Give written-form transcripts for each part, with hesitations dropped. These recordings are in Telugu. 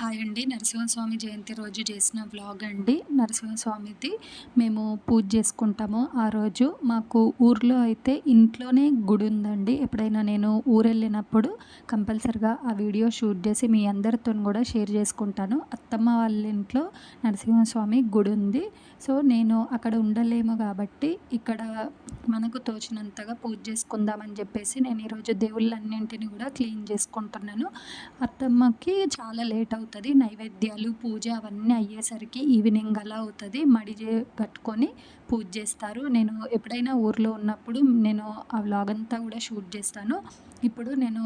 హాయ్ అండి. నరసింహస్వామి జయంతి రోజు చేసిన వ్లాగ్ అండి. నరసింహస్వామిది మేము పూజ చేసుకుంటాము ఆ రోజు. మాకు ఊర్లో అయితే ఇంట్లోనే గుడి ఉందండి. ఎప్పుడైనా నేను ఊరెళ్ళినప్పుడు కంపల్సరిగా ఆ వీడియో షూట్ చేసి మీ అందరితోని కూడా షేర్ చేసుకుంటాను. అత్తమ్మ వాళ్ళ ఇంట్లో నరసింహస్వామి గుడి ఉంది. సో నేను అక్కడ ఉండలేము కాబట్టి ఇక్కడ మనకు తోచినంతగా పూజ చేసుకుందామని చెప్పేసి నేను ఈరోజు దేవుళ్ళన్నింటిని కూడా క్లీన్ చేసుకుంటున్నాను. అత్తమ్మకి చాలా లేట్ అవుతుంది. నైవేద్యాలు పూజ అవన్నీ అయ్యేసరికి ఈవినింగ్ అలా అవుతుంది. కట్టుకొని పూజ చేస్తారు. నేను ఎప్పుడైనా ఊర్లో ఉన్నప్పుడు నేను ఆ వ్లాగ్ అంతా కూడా షూట్ చేస్తాను. ఇప్పుడు నేను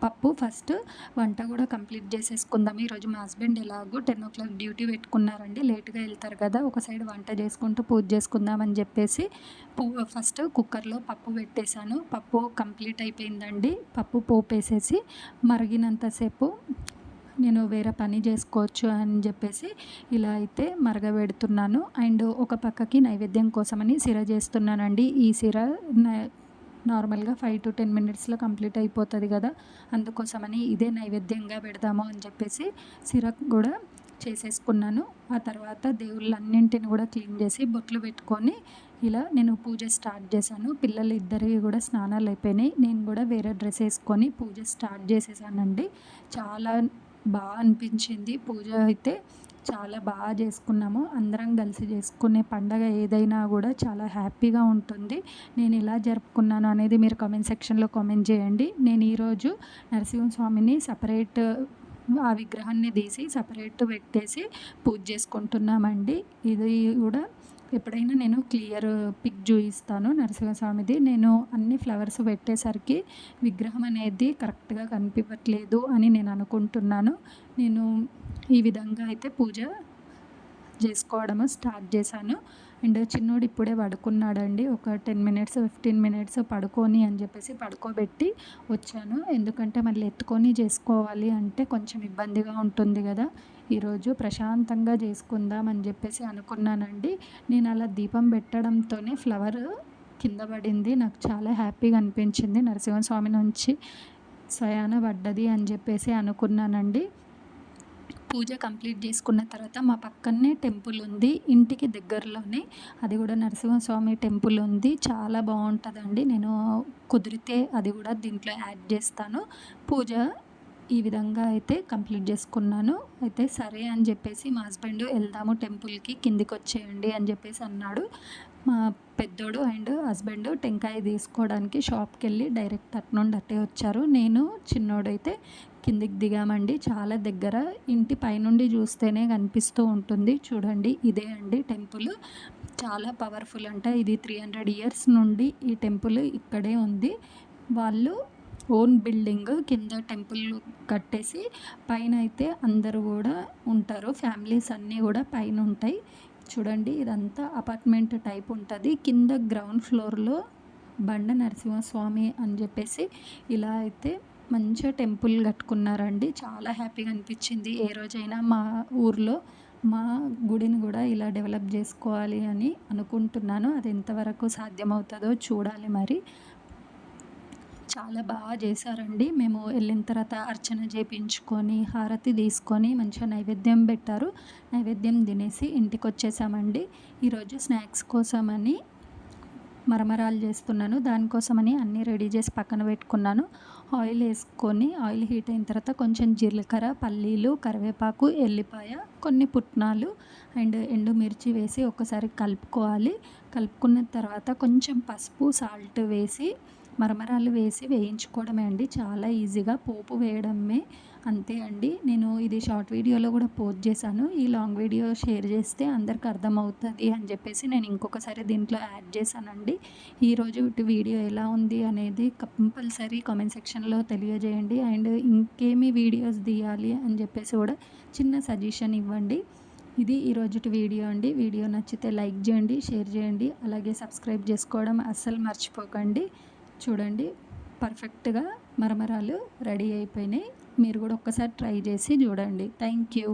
పప్పు ఫస్ట్ వంట కూడా కంప్లీట్ చేసేసుకుందాం. ఈరోజు మా హస్బెండ్ ఎలాగో 10 డ్యూటీ పెట్టుకున్నారండి. లేట్గా వెళ్తారు కదా, ఒక సైడ్ వంట చేసుకుంటూ పూజ చేసుకుందామని చెప్పేసి ఫస్ట్ కుక్కర్లో పప్పు పెట్టేశాను. పప్పు కంప్లీట్ అయిపోయిందండి. పప్పు పోపు వేసేసి మరిగినంతసేపు నేను వేరే పని చేసుకోవచ్చు అని చెప్పేసి ఇలా అయితే మరగబెడుతున్నాను. అండ్ ఒక పక్కకి నైవేద్యం కోసమని సిర చేస్తున్నానండి. ఈ సిర నార్మల్గా 5 to 10 మినిట్స్లో కంప్లీట్ అయిపోతుంది కదా, అందుకోసమని ఇదే నైవేద్యంగా పెడదాము అని చెప్పేసి సిరప్ కూడా చేసేసుకున్నాను. ఆ తర్వాత దేవుళ్ళన్నింటిని కూడా క్లీన్ చేసి బొట్లు పెట్టుకొని ఇలా నేను పూజ స్టార్ట్ చేశాను. పిల్లలు ఇద్దరివి కూడా స్నానాలు అయిపోయినాయి. నేను కూడా వేరే డ్రెస్ వేసుకొని పూజ స్టార్ట్ చేసేసానండి. చాలా బాగా అనిపించింది. పూజ అయితే చాలా బాగా చేసుకున్నాము. అందరం కలిసి చేసుకునే పండగ ఏదైనా కూడా చాలా హ్యాపీగా ఉంటుంది. నేను ఎలా జరుపుకున్నాను అనేది మీరు కామెంట్ సెక్షన్లో కామెంట్ చేయండి. నేను ఈరోజు నరసింహస్వామిని సపరేట్ ఆ విగ్రహాన్ని తీసి సపరేట్ పెట్టేసి పూజ చేసుకుంటున్నామండి. ఇది కూడా ఎప్పుడైనా నేను క్లియర్ పిక్ చూపిస్తాను నరసింహస్వామిది. నేను అన్ని ఫ్లవర్స్ పెట్టేసరికి విగ్రహం అనేది కరెక్ట్గా కనిపించట్లేదు అని నేను అనుకుంటున్నాను. నేను ఈ విధంగా అయితే పూజ చేసుకోవడము స్టార్ట్ చేశాను. అండ్ చిన్నోడు ఇప్పుడే పడుకున్నాడండి. ఒక 10 to 15 మినిట్స్ పడుకొని అని చెప్పేసి పడుకోబెట్టి వచ్చాను. ఎందుకంటే మళ్ళీ ఎత్తుకొని చేసుకోవాలి అంటే కొంచెం ఇబ్బందిగా ఉంటుంది కదా. ఈరోజు ప్రశాంతంగా చేసుకుందాం అని చెప్పేసి అనుకున్నానండి. నేను అలా దీపం పెట్టడంతోనే ఫ్లవర్ కింద పడింది. నాకు చాలా హ్యాపీగా అనిపించింది. నరసింహస్వామి నుంచి స్వయాన పడ్డది అని చెప్పేసి అనుకున్నానండి. పూజ కంప్లీట్ చేసుకున్న తర్వాత మా పక్కనే టెంపుల్ ఉంది, ఇంటికి దగ్గరలోనే. అది కూడా నరసింహస్వామి టెంపుల్ ఉంది. చాలా బాగుంటుందండి. నేను కుదిరితే అది కూడా దీంట్లో యాడ్ చేస్తాను. పూజ ఈ విధంగా అయితే కంప్లీట్ చేసుకున్నాను. అయితే సరే అని చెప్పేసి మా హస్బెండ్ వెళ్దాము టెంపుల్కి, కిందికి వచ్చేయండి అని చెప్పేసి అన్నాడు. మా పెద్దోడు అండ్ హస్బెండ్ టెంకాయ తీసుకోవడానికి షాప్కి వెళ్ళి డైరెక్ట్ అటు నుండి అట్టే వచ్చారు. నేను చిన్నోడైతే కిందికి దిగామండి. చాలా దగ్గర, ఇంటి పైనుండి చూస్తేనే కనిపిస్తూ ఉంటుంది. చూడండి, ఇదే అండి టెంపుల్. చాలా పవర్ఫుల్ అంట. ఇది 300 years నుండి ఈ టెంపుల్ ఇక్కడే ఉంది. వాళ్ళు ఓన్ బిల్డింగ్ కింద టెంపుల్ కట్టేసి పైన అయితే అందరూ కూడా ఉంటారు. ఫ్యామిలీస్ అన్నీ కూడా పైన ఉంటాయి. చూడండి, ఇదంతా అపార్ట్మెంట్ టైప్ ఉంటుంది. కింద గ్రౌండ్ ఫ్లోర్లో బండ నరసింహస్వామి అని చెప్పేసి ఇలా అయితే మంచిగా టెంపుల్ కట్టుకున్నారండి. చాలా హ్యాపీగా అనిపించింది. ఏ రోజైనా మా ఊర్లో మా గుడిని కూడా ఇలా డెవలప్ చేసుకోవాలి అని అనుకుంటున్నాను. అది ఎంతవరకు సాధ్యమవుతుందో చూడాలి మరి. చాలా బాగా చేశారండి. మేము వెళ్ళిన తర్వాత అర్చన చేయించుకొని హారతి తీసుకొని మంచిగా నైవేద్యం పెట్టారు. నైవేద్యం తినేసి ఇంటికి వచ్చేసామండి. ఈరోజు స్నాక్స్ కోసమని మరమరాలు చేస్తున్నాను. దానికోసమని అన్నీ రెడీ చేసి పక్కన పెట్టుకున్నాను. ఆయిల్ వేసుకొని ఆయిల్ హీట్ అయిన తర్వాత కొంచెం జీలకర్ర, పల్లీలు, కరివేపాకు, ఎల్లిపాయ, కొన్ని పుట్నాలు అండ్ ఎండుమిర్చి వేసి ఒకసారి కలుపుకోవాలి. కలుపుకున్న తర్వాత కొంచెం పసుపు, సాల్ట్ వేసి మరమరాలు వేసి వేయించుకోవడమే అండి. చాలా ఈజీగా పోపు వేయడమే, అంతే అండి. నేను ఇది షార్ట్ వీడియోలో కూడా పోస్ట్ చేశాను. ఈ లాంగ్ వీడియో షేర్ చేస్తే అందరికి అర్థమవుతుంది అని చెప్పేసి నేను ఇంకొకసారి దీంట్లో యాడ్ చేశానండి. ఈరోజు వీడియో ఎలా ఉంది అనేది కంపల్సరీ కామెంట్ సెక్షన్లో తెలియజేయండి. అండ్ ఇంకేమి వీడియోస్ తీయాలి అని చెప్పేసి కూడా చిన్న సజెషన్ ఇవ్వండి. ఇది ఈరోజు వీడియో అండి. వీడియో నచ్చితే లైక్ చేయండి, షేర్ చేయండి, అలాగే సబ్స్క్రైబ్ చేసుకోవడం అస్సలు మర్చిపోకండి. చూడండి, పర్ఫెక్ట్గా మరమరాలు రెడీ అయిపోయినాయి. మీరు కూడా ఒక్కసారి ట్రై చేసి చూడండి. Thank you.